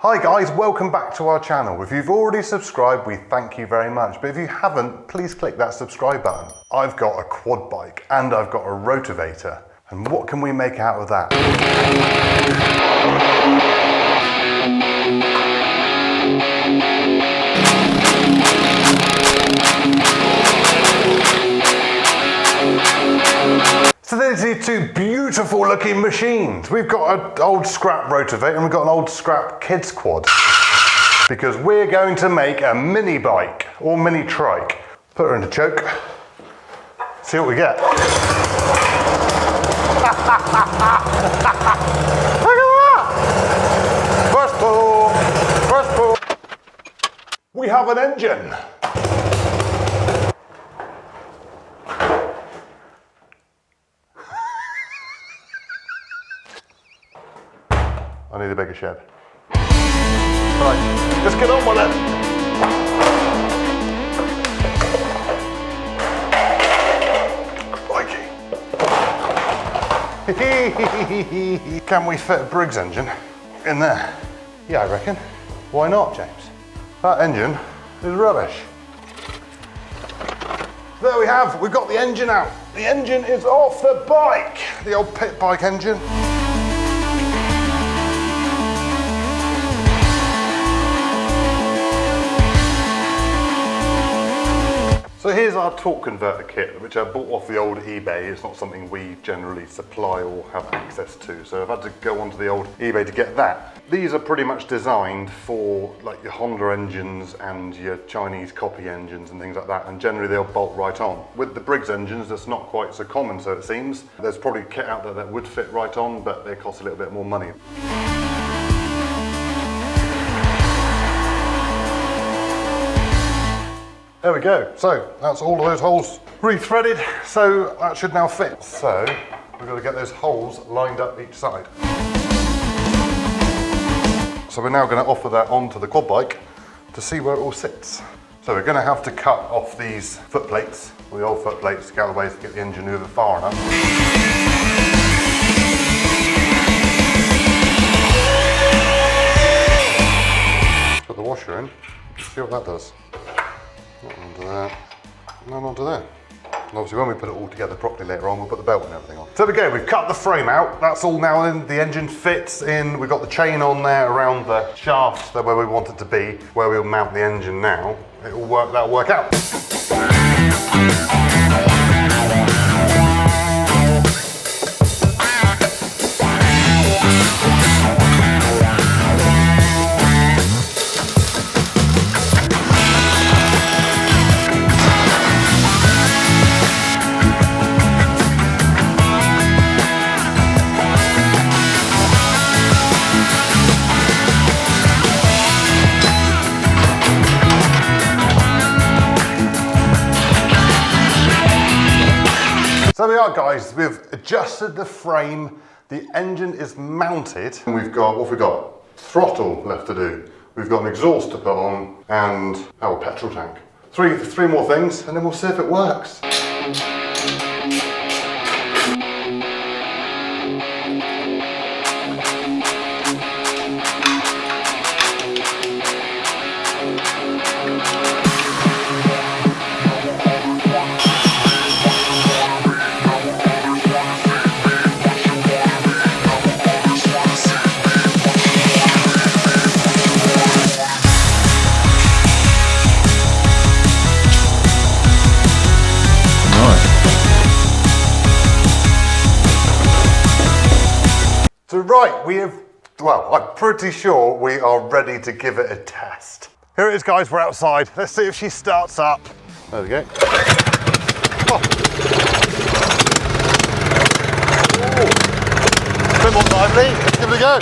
Hi guys, welcome back to our channel. If you've already subscribed, we thank you very much. But if you haven't, please click that subscribe button. I've got a quad bike and I've got a rotavator. And what can we make out of that? So there's these two beautiful looking machines. We've got an old scrap rotavator and we've got an old scrap kids quad. Because we're going to make a mini bike or mini trike. Put her in the choke, see what we get. Look at that! First pull. We have an engine. I need a bigger shed. Right, let's get on with it. Crikey. Can we fit a Briggs engine in there? Yeah, I reckon. Why not, James? That engine is rubbish. There we have, we've got the engine out. The engine is off the bike. The old pit bike engine. So here's our torque converter kit, which I bought off the old eBay. It's not something we generally supply or have access to, so I've had to go onto the old eBay to get that. These are pretty much designed for like your Honda engines and your Chinese copy engines and things like that, and generally they'll bolt right on. With the Briggs engines, that's not quite so common, so it seems. There's probably kit out there that would fit right on, but they cost a little bit more money. There we go. So that's all of those holes re-threaded, so that should now fit. So we've got to get those holes lined up each side. So we're now going to offer that onto the quad bike to see where it all sits. So we're going to have to cut off these foot plates, or the old foot plates, to get out of the way to get the engine moving far enough. Put the washer in, see what that does. Not onto that, none onto there. And obviously when we put it all together properly later on, we'll put the belt and everything on. So there we go, we've cut the frame out. That's all now in, the engine fits in. We've got the chain on there around the shaft, there where we want it to be, where we'll mount the engine now. It'll work, that'll work out. So there we are, guys, we've adjusted the frame, the engine is mounted, and we've got, what have we got? Throttle left to do. We've got an exhaust to put on, and a petrol tank. Three more things, and then we'll see if it works. So right, I'm pretty sure we are ready to give it a test. Here it is, guys, we're outside. Let's see if she starts up. There we go. Oh. A bit more lively, let's give it a go.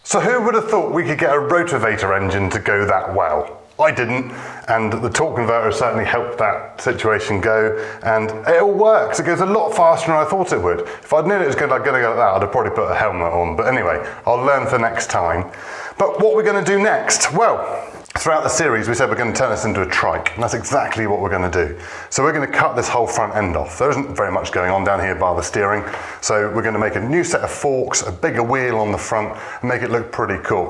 So who would have thought we could get a rotavator engine to go that well? I didn't, and the torque converter certainly helped that situation go, and it all works. It goes a lot faster than I thought it would. If I'd known it was going to go like that, I'd have probably put a helmet on, but anyway, I'll learn for next time. But what we're going to do next? Well, Throughout the series, we said we're going to turn this into a trike, and that's exactly what we're going to do. So we're going to cut this whole front end off. There isn't very much going on down here bar the steering, so we're going to make a new set of forks, a bigger wheel on the front, and make it look pretty cool.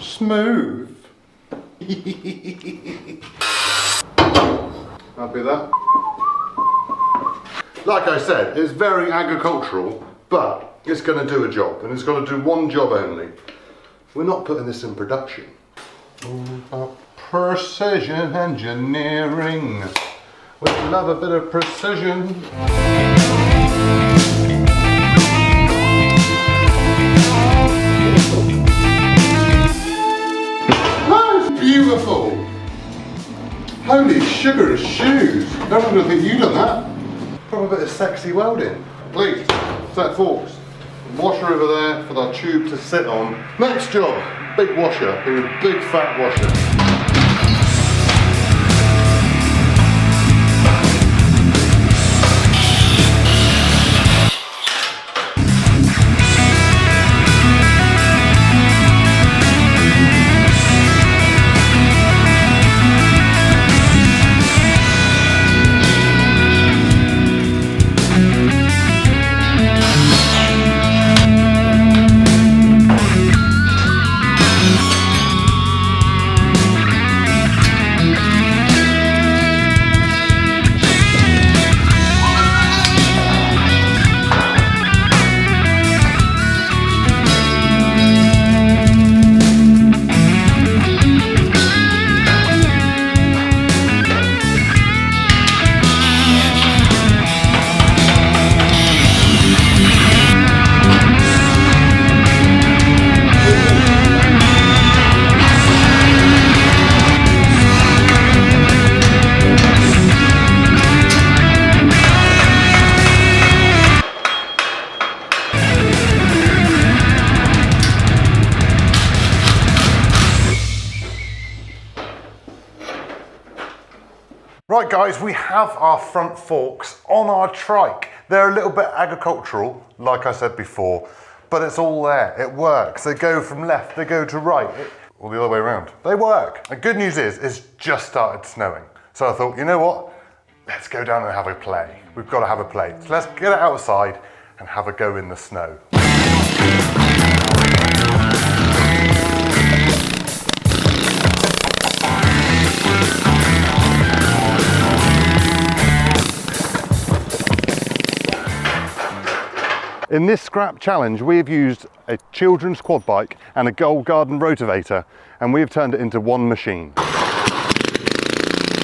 Smooth. Happy with that? Like I said, it's very agricultural, but it's going to do a job, and it's going to do one job only. We're not putting this in production. Precision engineering. We love a bit of precision. Beautiful! Holy sugar shoes! No one would think you'd done that. Probably a bit of sexy welding. Please, set forks. Washer over there for that tube to sit on. Next job, big washer. A big fat washer. Right guys, we have our front forks on our trike. They're a little bit agricultural, like I said before, but it's all there, it works. They go from left, they go to right, or the other way around. They work. The good news is, it's just started snowing. So I thought, you know what? Let's go down and have a play. We've got to have a play. So let's get it outside and have a go in the snow. In this scrap challenge, we have used a children's quad bike and a Gold Garden rotavator, and we have turned it into one machine.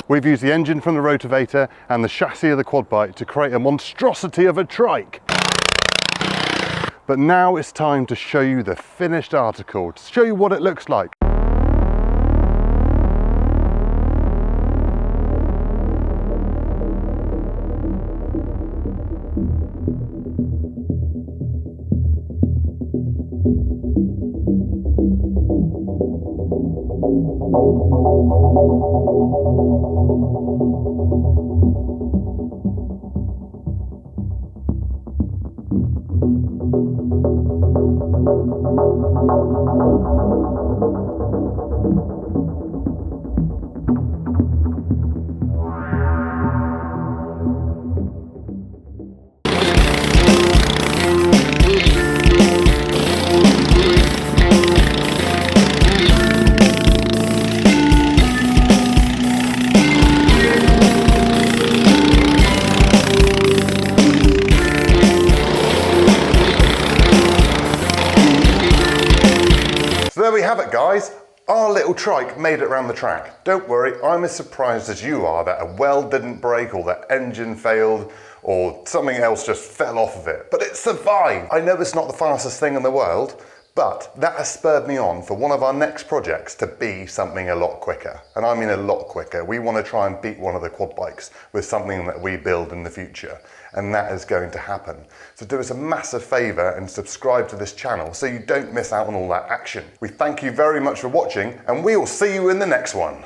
We've used the engine from the rotavator and the chassis of the quad bike to create a monstrosity of a trike. But now it's time to show you the finished article, to show you what it looks like. So there we have it, guys. Our little trike made it around the track. Don't worry, I'm as surprised as you are that a weld didn't break or that engine failed or something else just fell off of it. But it survived. I know it's not the fastest thing in the world, but that has spurred me on for one of our next projects to be something a lot quicker. And I mean a lot quicker. We want to try and beat one of the quad bikes with something that we build in the future. And that is going to happen. So do us a massive favour and subscribe to this channel so you don't miss out on all that action. We thank you very much for watching, and we will see you in the next one.